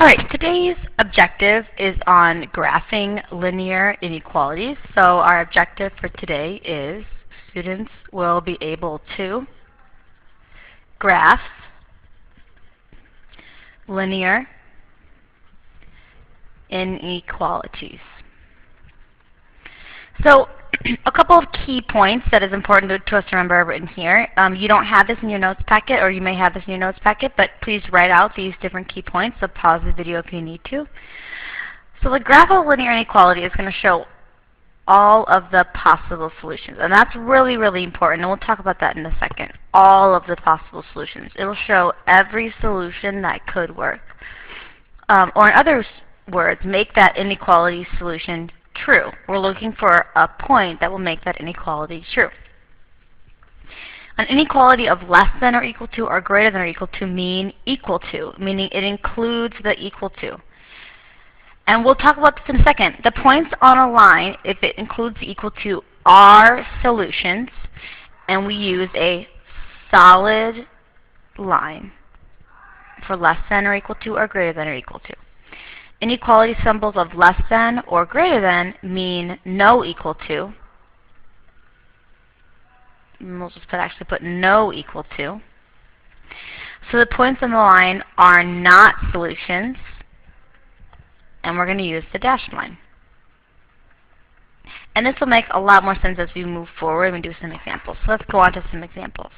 Alright, today's objective is on graphing linear inequalities. So our objective for today is students will be able to graph linear inequalities. So a couple of key points that is important to us to remember are written here. You don't have this in your notes packet, or you may have this in your notes packet, but please write out these different key points, so pause the video if you need to. So the graph of linear inequality is going to show all of the possible solutions, and that's really, really important, and we'll talk about that in a second. All of the possible solutions. It will show every solution that could work. Or in other words, make that inequality solution true. We're looking for a point that will make that inequality true. An inequality of less than or equal to or greater than or equal to mean equal to, meaning it includes the equal to. And we'll talk about this in a second. The points on a line, if it includes the equal to, are solutions, and we use a solid line for less than or equal to or greater than or equal to. Inequality symbols of less than or greater than mean no equal to. And we'll just actually put no equal to. So the points on the line are not solutions, and we're going to use the dashed line. And this will make a lot more sense as we move forward and do some examples. So let's go on to some examples.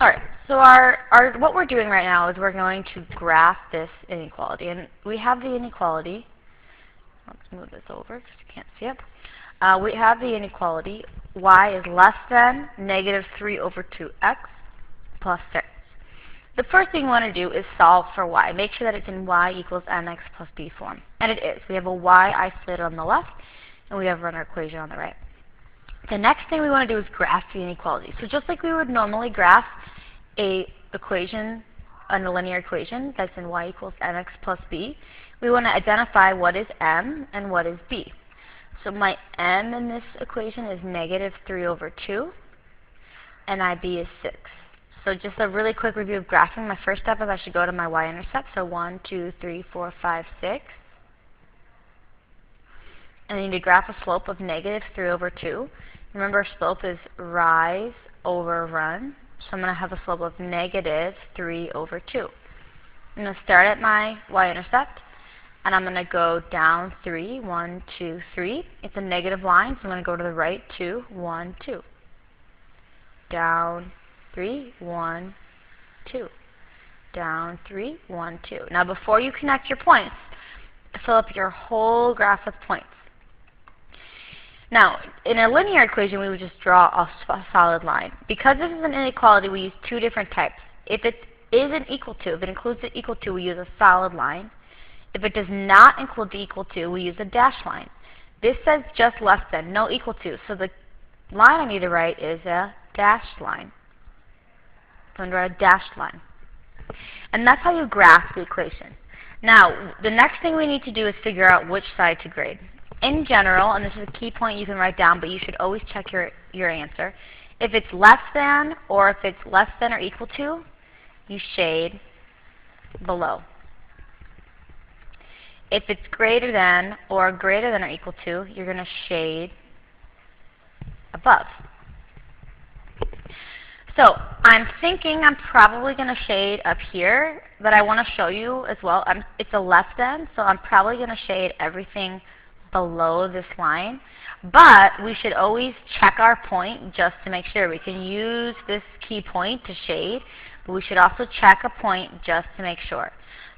Alright, so what we're doing right now is we're going to graph this inequality. And we have the inequality. Let's move this over because you can't see it. We have the inequality y is less than negative 3 over 2x plus 6. The first thing we want to do is solve for y. Make sure that it's in y equals mx plus b form. And it is. We have a y isolated on the left, and we have our equation on the right. The next thing we want to do is graph the inequality. So just like we would normally graph a equation, a linear equation that's in y equals mx plus b, we want to identify what is m and what is b. So my m in this equation is negative 3 over 2, and IB is 6. So just a really quick review of graphing. My first step is I should go to my y-intercept. So 1, 2, 3, 4, 5, 6. And I need to graph a slope of negative 3 over 2. Remember, slope is rise over run. So I'm going to have a slope of negative 3 over 2. I'm going to start at my y-intercept, and I'm going to go down 3, 1, 2, 3. It's a negative line, so I'm going to go to the right 2, 1, 2. Down 3, 1, 2. Down 3, 1, 2. Now before you connect your points, fill up your whole graph with points. Now, in a linear equation, we would just draw a solid line. Because this is an inequality, we use two different types. If it isn't equal to, if it includes the equal to, we use a solid line. If it does not include the equal to, we use a dashed line. This says just less than, no equal to. So the line I need to write is a dashed line. So I'm going to draw a dashed line. And that's how you graph the equation. Now, the next thing we need to do is figure out which side to grade. In general, and this is a key point you can write down, but you should always check your answer. If it's less than, or if it's less than or equal to, you shade below. If it's greater than or greater than or equal to, you're going to shade above. So I'm thinking I'm probably going to shade up here, but I want to show you as well. It's a less than, so I'm probably going to shade everything below this line. But we should always check our point just to make sure. We can use this key point to shade, but we should also check a point just to make sure.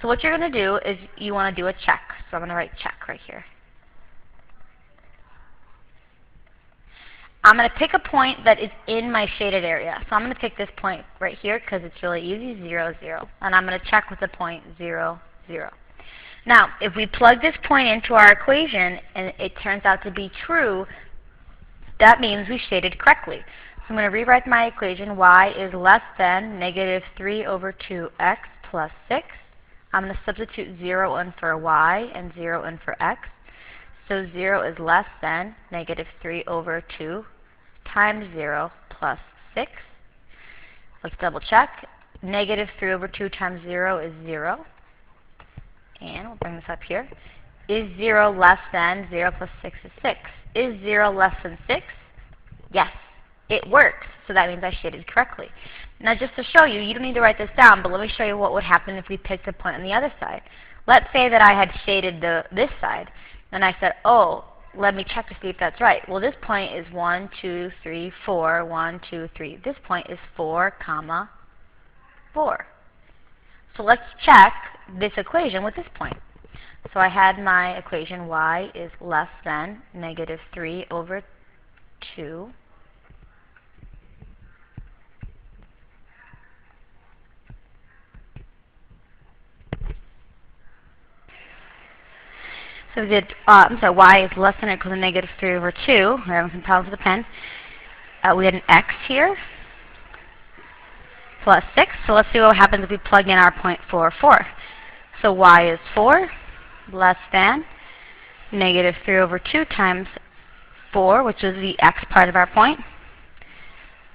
So what you're going to do is you want to do a check. So I'm going to write check right here. I'm going to pick a point that is in my shaded area. So I'm going to pick this point right here because it's really easy, 0, 0. And I'm going to check with the point 0, 0. Now, if we plug this point into our equation and it turns out to be true, that means we shaded correctly. So I'm going to rewrite my equation. Y is less than negative 3 over 2x plus 6. I'm going to substitute 0 in for y and 0 in for x. So 0 is less than negative 3 over 2 times 0 plus 6. Let's double check. negative 3 over 2 times 0 is 0. And we'll bring this up here. Is 0 less than 0 plus 6 is 6? Is 0 less than 6? Yes, it works. So that means I shaded correctly. Now just to show you, you don't need to write this down, but let me show you what would happen if we picked a point on the other side. Let's say that I had shaded this side, and I said, oh, let me check to see if that's right. Well, this point is 1, 2, 3, 4, 1, 2, 3. This point is 4, comma, 4. So let's check this equation with this point. So I had my equation y is less than negative 3 over 2 So we did, y is less than or equal to negative 3 over 2. We're having some problems with the pen. We had an x here, plus 6. So let's see what happens if we plug in our point 4, 4. So y is 4, less than negative 3 over 2 times 4, which is the x part of our point,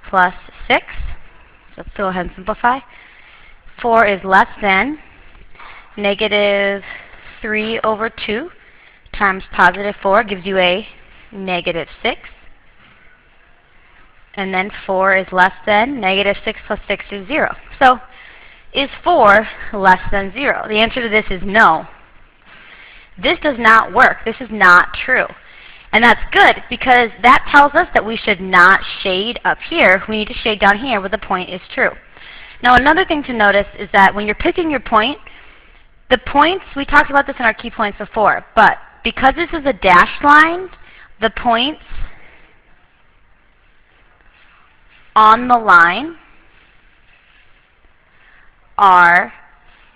plus 6. So let's go ahead and simplify. 4 is less than negative 3 over 2 times positive 4 gives you a negative 6. And then 4 is less than negative 6 plus 6 is 0. So is 4 less than 0? The answer to this is no. This does not work. This is not true. And that's good because that tells us that we should not shade up here. We need to shade down here where the point is true. Now another thing to notice is that when you're picking your point, the points, we talked about this in our key points before, but because this is a dashed line, the points on the line are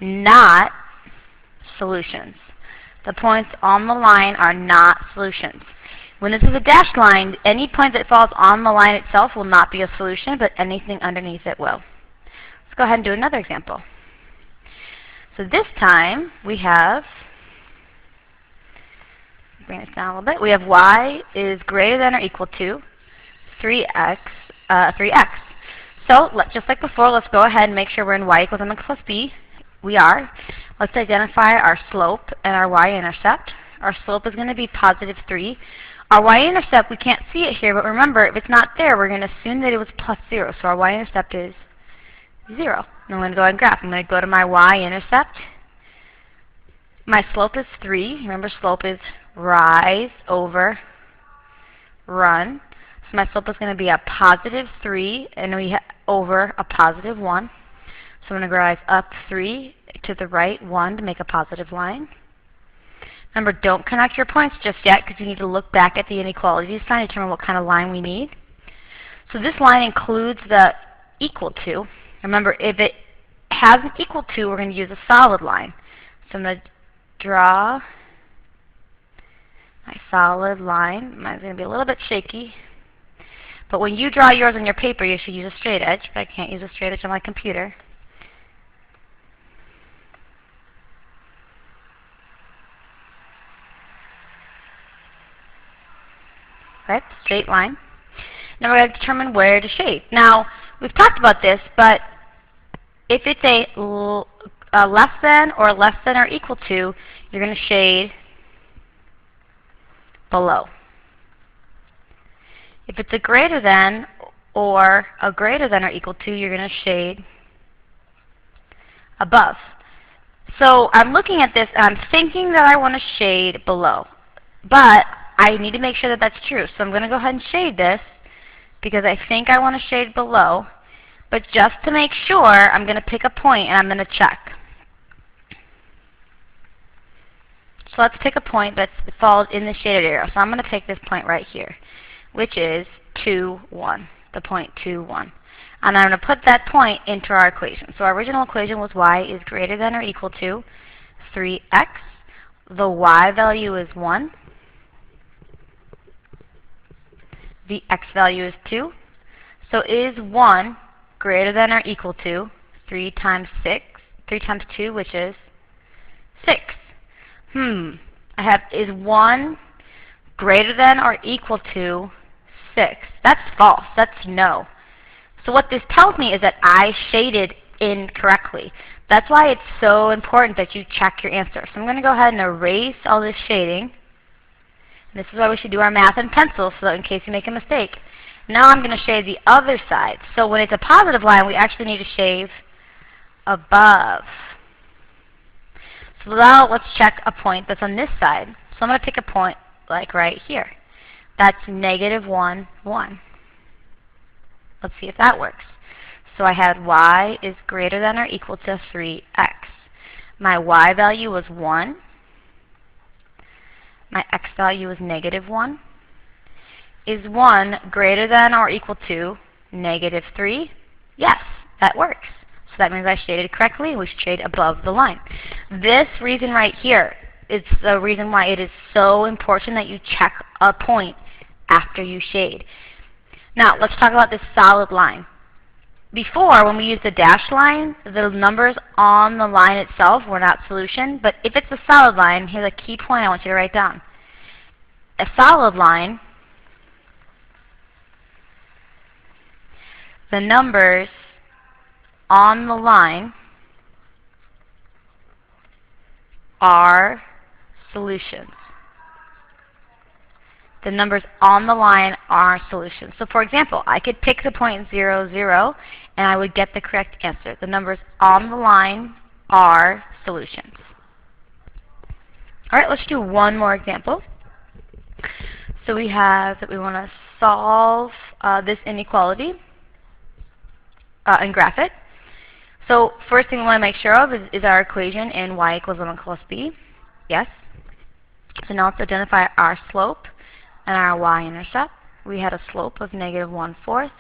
not solutions. The points on the line are not solutions. When this is a dashed line, any point that falls on the line itself will not be a solution, but anything underneath it will. Let's go ahead and do another example. So this time we have, bring this down a little bit, we have y is greater than or equal to 3x. So just like before, let's go ahead and make sure we're in y equals mx plus b. We are. Let's identify our slope and our y-intercept. Our slope is going to be positive 3. Our y-intercept, we can't see it here, but remember, if it's not there, we're going to assume that it was plus 0. So our y-intercept is 0. And I'm going to go ahead and graph. I'm going to go to my y-intercept. My slope is 3. Remember, slope is rise over run. So my slope is going to be a positive 3 and over a positive 1. So I'm going to rise up 3 to the right 1 to make a positive line. Remember, don't connect your points just yet because you need to look back at the inequalities sign to determine what kind of line we need. So this line includes the equal to. Remember, if it has an equal to, we're going to use a solid line. So I'm going to draw my solid line. Mine's going to be a little bit shaky. But when you draw yours on your paper, you should use a straight edge, but I can't use a straight edge on my computer. Right, straight line. Now we're going to determine where to shade. Now, we've talked about this, but if it's a less than or equal to, you're going to shade below. If it's a greater than or equal to, you're going to shade above. So I'm looking at this and I'm thinking that I want to shade below. But I need to make sure that that's true. So I'm going to go ahead and shade this because I think I want to shade below. But just to make sure, I'm going to pick a point and I'm going to check. So let's pick a point that falls in the shaded area. So I'm going to pick this point right here, which is 2, 1, the point 2, 1. And I'm going to put that point into our equation. So our original equation was y is greater than or equal to 3x. The y value is 1. The x value is 2. So is 1 greater than or equal to 3 times 2, which is 6. I have, is 1 greater than or equal to 6? That's false. That's no. So what this tells me is that I shaded incorrectly. That's why it's so important that you check your answer. So I'm going to go ahead and erase all this shading. And this is why we should do our math in pencil, so that in case you make a mistake. Now I'm going to shade the other side. So when it's a positive line, we actually need to shave above. So now let's check a point that's on this side. So I'm going to pick a point like right here. That's negative 1, 1. Let's see if that works. So I had y is greater than or equal to 3x. My y value was 1. My x value is negative 1. Is 1 greater than or equal to negative 3? Yes, that works. So that means I shaded correctly. We should shade above the line. This reason right here is the reason why it is so important that you check a point after you shade. Now, let's talk about this solid line. Before, when we used the dashed line, the numbers on the line itself were not solution. But if it's a solid line, here's a key point I want you to write down. A solid line, the numbers on the line are solutions. The numbers on the line are solutions. So for example, I could pick the point 0, 0, and I would get the correct answer. The numbers on the line are solutions. All right, let's do one more example. So we have that we want to solve this inequality and graph it. So first thing we want to make sure of is our equation in y equals mx plus b. Yes. So now let's identify our slope and our y-intercept. We had a slope of negative 1/4,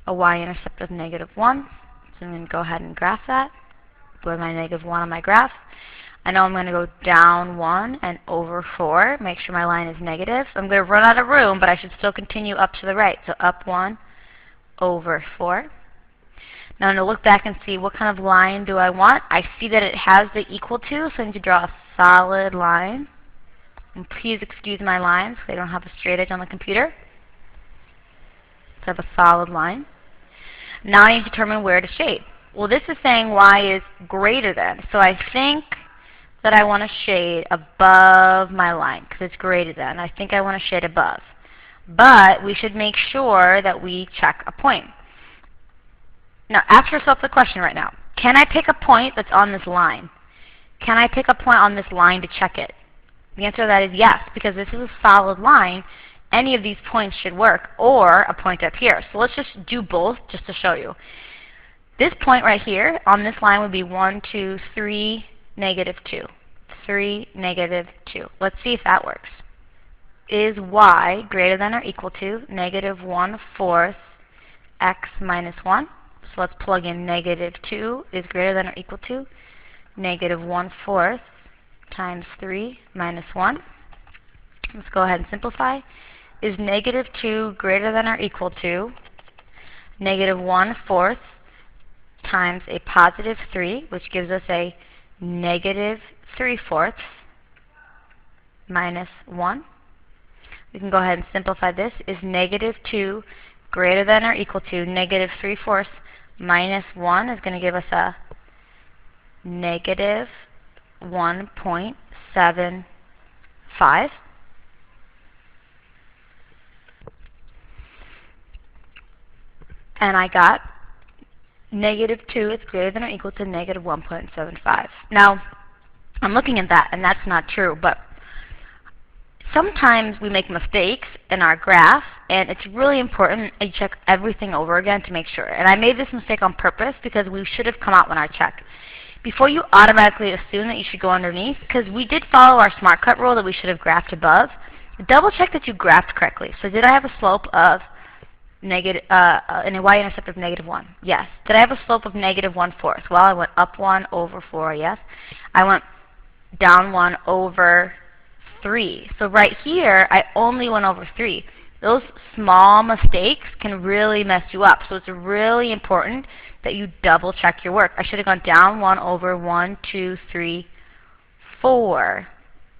a y-intercept of negative 1. So I'm going to go ahead and graph that. Put my negative 1 on my graph. I know I'm going to go down 1 and over 4. Make sure my line is negative. So I'm going to run out of room, but I should still continue up to the right. So up 1, over 4. Now I'm going to look back and see what kind of line do I want. I see that it has the equal to, so I need to draw a solid line. And please excuse my lines, because I don't have a straight edge on the computer. So I have a solid line. Now I need to determine where to shade. Well, this is saying y is greater than, so I think that I want to shade above my line, because it's greater than. I think I want to shade above. But we should make sure that we check a point. Now, ask yourself the question right now. Can I pick a point that's on this line? Can I pick a point on this line to check it? The answer to that is yes, because this is a solid line. Any of these points should work, or a point up here. So let's just do both just to show you. This point right here on this line would be 1, 2, 3, negative 2. 3, negative 2. Let's see if that works. Is y greater than or equal to negative 1/4 x minus 1? So let's plug in negative 2 is greater than or equal to negative 1/4 times 3 minus 1. Let's go ahead and simplify. Is negative 2 greater than or equal to negative 1/4 times a positive 3, which gives us a negative 3/4 minus 1. We can go ahead and simplify this. Is negative 2 greater than or equal to negative 3/4 minus 1 is going to give us a negative 1.75. And I got negative 2 is greater than or equal to negative 1.75. Now, I'm looking at that, and that's not true, but sometimes we make mistakes in our graph, and it's really important that you check everything over again to make sure. And I made this mistake on purpose because we should have come out when I checked. Before you automatically assume that you should go underneath, because we did follow our smart cut rule that we should have graphed above, double check that you graphed correctly. So did I have a slope of negative, and a y-intercept of negative 1? Yes. Did I have a slope of negative 1/4? Well, I went up 1 over 4, yes. I went down 1 over 3. So right here, I only went over 3. Those small mistakes can really mess you up. So it's really important that you double check your work. I should have gone down 1 over 1, 2, 3, 4,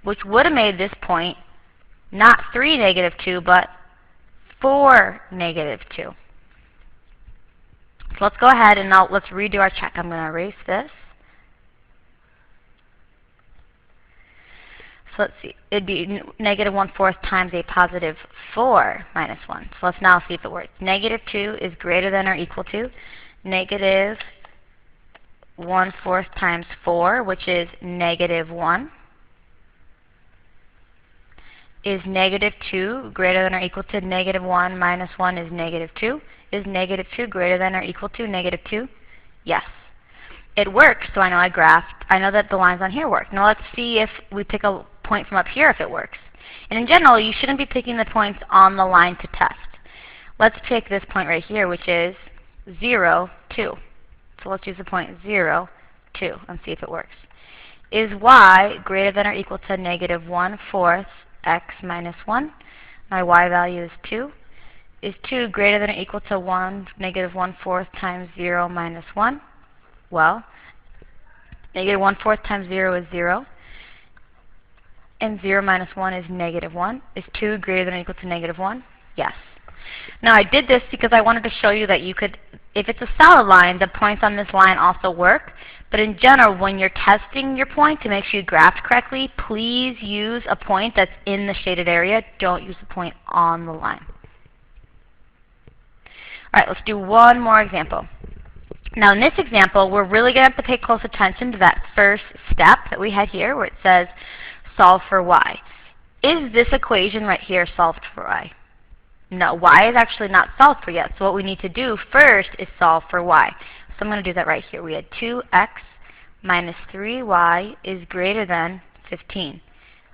which would have made this point not 3, negative 2, but 4, negative 2. So let's go ahead and now let's redo our check. I'm going to erase this. So let's see. It'd be negative 1/4 times a positive 4 minus 1. So let's now see if it works. Negative 2 is greater than or equal to negative 1/4 times 4, which is negative 1. Is negative 2 greater than or equal to negative 1 minus 1 is negative 2? Is negative 2 greater than or equal to negative 2? Yes. It works, so I know I know that the lines on here work. Now let's see if we pick a point from up here if it works. And in general, you shouldn't be picking the points on the line to test. Let's pick this point right here, which is 0, 2. So let's use the point 0, 2, and see if it works. Is y greater than or equal to negative 1/4 x minus 1? My y value is 2. Is 2 greater than or equal to negative 1/4 times 0 minus 1? Well, negative 1/4 times 0 is 0. And 0 minus 1 is negative 1. Is 2 greater than or equal to negative 1? Yes. Now I did this because I wanted to show you that you could, if it's a solid line, the points on this line also work. But in general, when you're testing your point to make sure you graphed correctly, please use a point that's in the shaded area. Don't use a point on the line. All right, let's do one more example. Now in this example, we're really going to have to pay close attention to that first step that we had here where it says solve for y. Is this equation right here solved for y? No, y is actually not solved for yet. So what we need to do first is solve for y. So I'm going to do that right here. We had 2x minus 3y is greater than 15.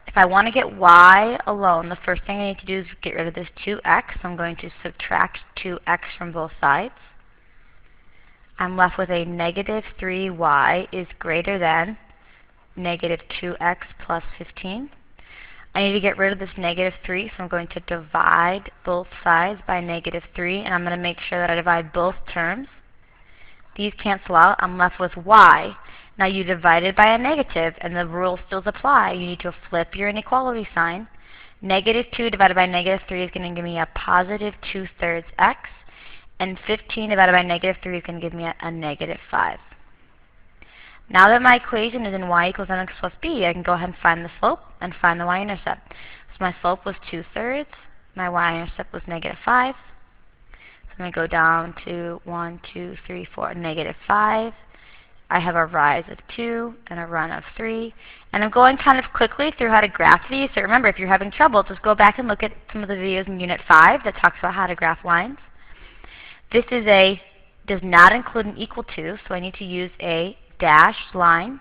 If I want to get y alone, the first thing I need to do is get rid of this 2x. I'm going to subtract 2x from both sides. I'm left with a negative 3y is greater than negative 2x plus 15. I need to get rid of this negative 3, so I'm going to divide both sides by negative 3, and I'm going to make sure that I divide both terms. These cancel out. I'm left with y. Now you divided by a negative, and the rule still applies. You need to flip your inequality sign. Negative 2 divided by negative 3 is going to give me a positive 2/3 x, and 15 divided by negative 3 is going to give me a negative 5. Now that my equation is in y equals mx plus b, I can go ahead and find the slope and find the y-intercept. So my slope was 2/3. My y-intercept was negative 5. So I'm going to go down to 1, 2, 3, 4, negative 5. I have a rise of 2 and a run of 3. And I'm going kind of quickly through how to graph these. So remember, if you're having trouble, just go back and look at some of the videos in Unit 5 that talks about how to graph lines. This is does not include an equal to, so I need to use a dashed line.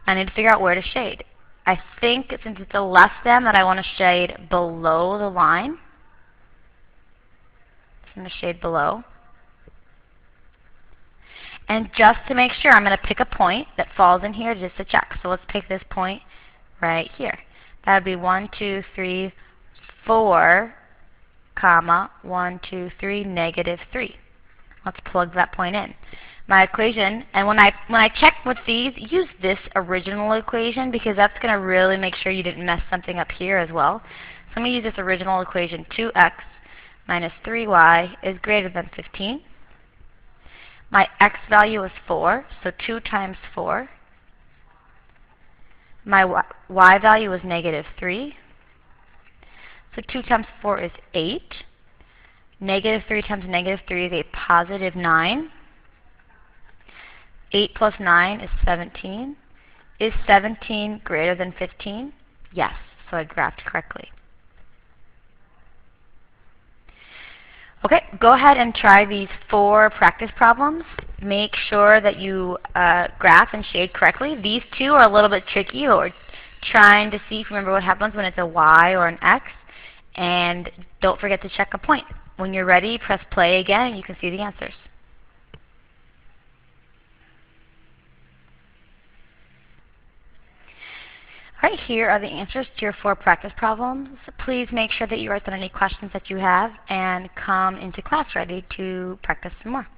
I need to figure out where to shade. I think since it's a less than that I want to shade below the line. So I'm going to shade below. And just to make sure, I'm going to pick a point that falls in here just to check. So let's pick this point right here. That would be 1, 2, 3, 4, comma, 1, 2, 3, negative 3. Let's plug that point in. My equation, and when I check with these, use this original equation because that's going to really make sure you didn't mess something up here as well. So I'm going to use this original equation, 2x minus 3y is greater than 15. My x value is 4, so 2 times 4. My y value is negative 3. So 2 times 4 is 8. Negative 3 times negative 3 is a positive 9. 8 plus 9 is 17. Is 17 greater than 15? Yes, so I graphed correctly. Okay, go ahead and try these 4 practice problems. Make sure that you graph and shade correctly. These 2 are a little bit tricky, or trying to see, remember what happens when it's a y or an x. And don't forget to check a point. When you're ready, press play again and you can see the answers. Right here are the answers to your 4 practice problems. Please make sure that you write down any questions that you have and come into class ready to practice some more.